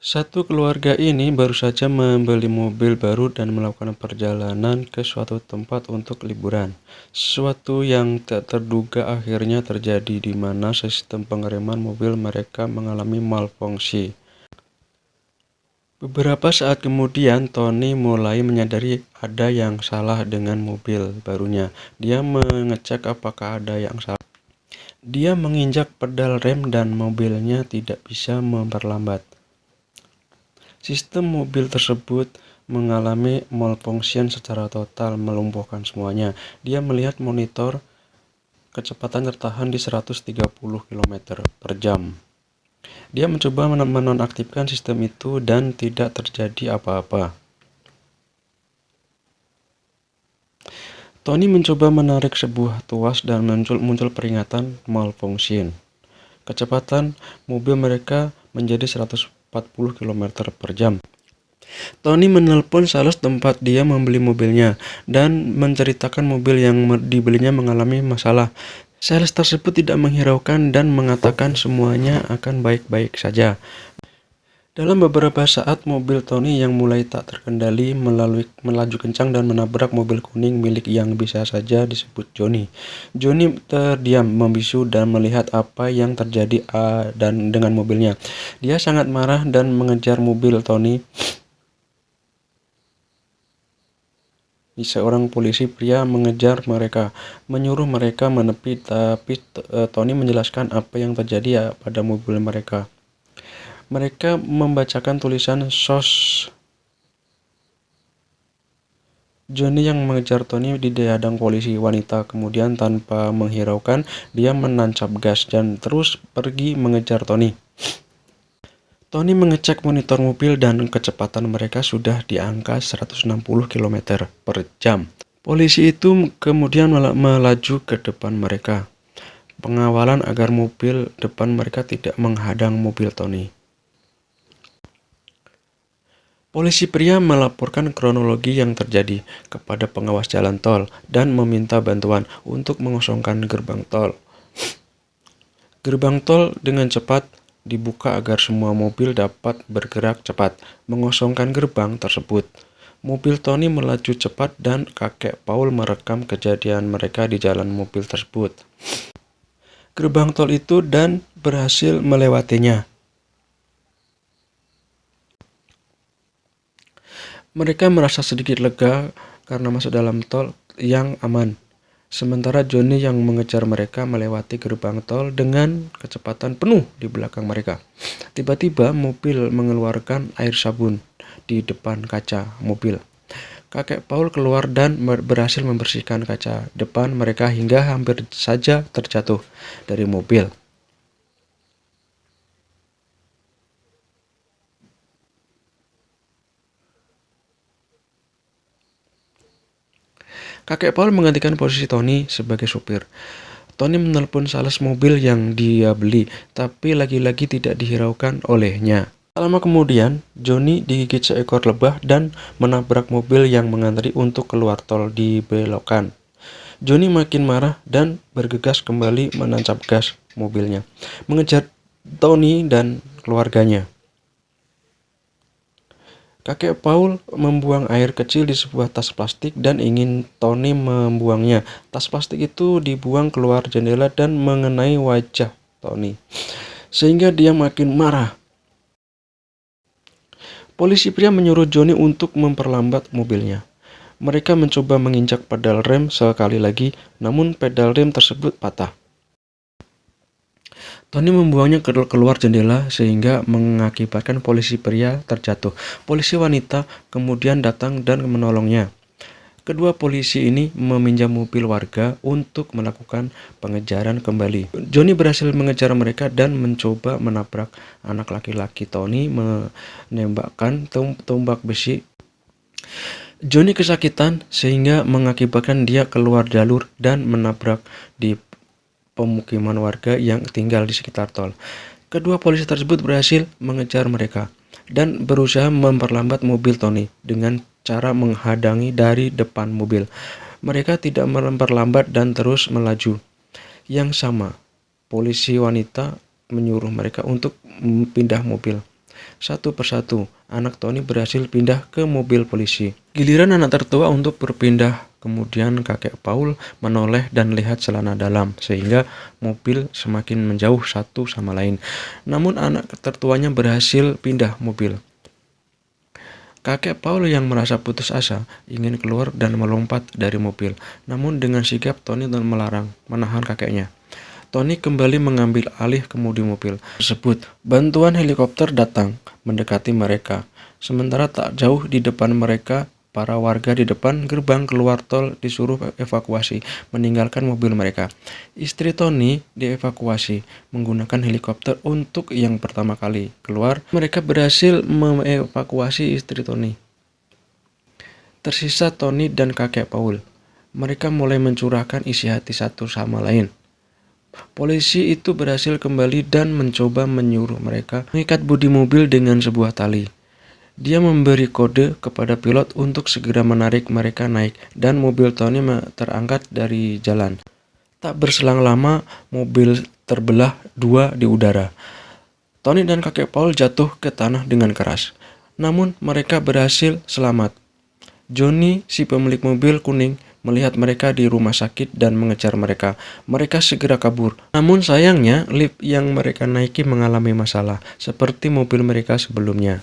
Satu keluarga ini baru saja membeli mobil baru dan melakukan perjalanan ke suatu tempat untuk liburan. Sesuatu yang tak terduga akhirnya terjadi di mana sistem pengereman mobil mereka mengalami malfungsi. Beberapa saat kemudian, Tony mulai menyadari ada yang salah dengan mobil barunya. Dia mengecek apakah ada yang salah. Dia menginjak pedal rem dan mobilnya tidak bisa memperlambat. Sistem mobil tersebut mengalami malfunction secara total, melumpuhkan semuanya. Dia melihat monitor kecepatan tertahan di 130 km/jam. Dia mencoba menonaktifkan sistem itu dan tidak terjadi apa-apa. Tony mencoba menarik sebuah tuas dan muncul peringatan malfunction. Kecepatan mobil mereka menjadi 140 km/jam. Tony menelpon sales tempat dia membeli mobilnya dan menceritakan mobil yang dibelinya mengalami masalah. Sales tersebut tidak menghiraukan dan mengatakan semuanya akan baik-baik saja. Dalam beberapa saat, mobil Tony yang mulai tak terkendali melaju kencang dan menabrak mobil kuning milik yang bisa saja disebut Johnny. Johnny terdiam, membisu dan melihat apa yang terjadi dengan mobilnya. Dia sangat marah dan mengejar mobil Tony. Seorang polisi pria mengejar mereka, menyuruh mereka menepi, tapi Tony menjelaskan apa yang terjadi pada mobil mereka. Mereka membacakan tulisan "SOS". Johnny yang mengejar Tony dihadang polisi wanita, kemudian tanpa menghiraukan, dia menancap gas dan terus pergi mengejar Tony. Tony mengecek monitor mobil dan kecepatan mereka sudah di angka 160 km/jam. Polisi itu kemudian melaju ke depan mereka. Pengawalan agar mobil depan mereka tidak menghadang mobil Tony. Polisi pria melaporkan kronologi yang terjadi kepada pengawas jalan tol dan meminta bantuan untuk mengosongkan gerbang tol. Gerbang tol dengan cepat dibuka agar semua mobil dapat bergerak cepat. Mengosongkan gerbang tersebut, mobil Tony melaju cepat dan kakek Paul merekam kejadian mereka di jalan mobil tersebut. Gerbang tol itu dan berhasil melewatinya. Mereka merasa sedikit lega karena masuk dalam tol yang aman. Sementara Johnny yang mengejar mereka melewati gerbang tol dengan kecepatan penuh di belakang mereka. Tiba-tiba mobil mengeluarkan air sabun di depan kaca mobil. Kakek Paul keluar dan berhasil membersihkan kaca depan mereka hingga hampir saja terjatuh dari mobil. Kakek Paul menggantikan posisi Tony sebagai supir. Tony menelpon sales mobil yang dia beli, tapi lagi-lagi tidak dihiraukan olehnya. Tak lama kemudian, Johnny digigit seekor lebah dan menabrak mobil yang mengantri untuk keluar tol di belokan. Johnny makin marah dan bergegas kembali menancap gas mobilnya, mengejar Tony dan keluarganya. Kakek Paul membuang air kecil di sebuah tas plastik dan ingin Tony membuangnya. Tas plastik itu dibuang keluar jendela dan mengenai wajah Tony, sehingga dia makin marah. Polisi pria menyuruh Johnny untuk memperlambat mobilnya. Mereka mencoba menginjak pedal rem sekali lagi, namun pedal rem tersebut patah. Tony membuangnya keluar jendela sehingga mengakibatkan polisi pria terjatuh. Polisi wanita kemudian datang dan menolongnya. Kedua polisi ini meminjam mobil warga untuk melakukan pengejaran kembali. Johnny berhasil mengejar mereka dan mencoba menabrak anak laki-laki Tony menembakkan tombak besi. Johnny kesakitan sehingga mengakibatkan dia keluar jalur dan menabrak di pemukiman warga yang tinggal di sekitar tol. Kedua polisi tersebut berhasil mengejar mereka dan berusaha memperlambat mobil Tony dengan cara menghadangi dari depan mobil. Mereka tidak memperlambat dan terus melaju. Yang sama, polisi wanita menyuruh mereka untuk pindah mobil. Satu persatu, anak Tony berhasil pindah ke mobil polisi. Giliran anak tertua untuk berpindah, kemudian kakek Paul menoleh dan lihat celana dalam, sehingga mobil semakin menjauh satu sama lain. Namun anak tertuanya berhasil pindah mobil. Kakek Paul yang merasa putus asa ingin keluar dan melompat dari mobil. Namun dengan sigap Tony menahan kakeknya. Tony kembali mengambil alih kemudi mobil tersebut. Bantuan helikopter datang mendekati mereka. Sementara tak jauh di depan mereka, para warga di depan gerbang keluar tol disuruh evakuasi, meninggalkan mobil mereka. Istri Tony dievakuasi menggunakan helikopter untuk yang pertama kali keluar. Mereka berhasil mengevakuasi istri Tony. Tersisa Tony dan kakek Paul. Mereka mulai mencurahkan isi hati satu sama lain. Polisi itu berhasil kembali dan mencoba menyuruh mereka mengikat bodi mobil dengan sebuah tali. Dia memberi kode kepada pilot untuk segera menarik mereka naik dan mobil Tony terangkat dari jalan. Tak berselang lama, mobil terbelah dua di udara. Tony dan kakek Paul jatuh ke tanah dengan keras. Namun mereka berhasil selamat. Johnny, si pemilik mobil kuning, melihat mereka di rumah sakit dan mengejar mereka. Mereka segera kabur. Namun sayangnya, lift yang mereka naiki mengalami masalah, seperti mobil mereka sebelumnya.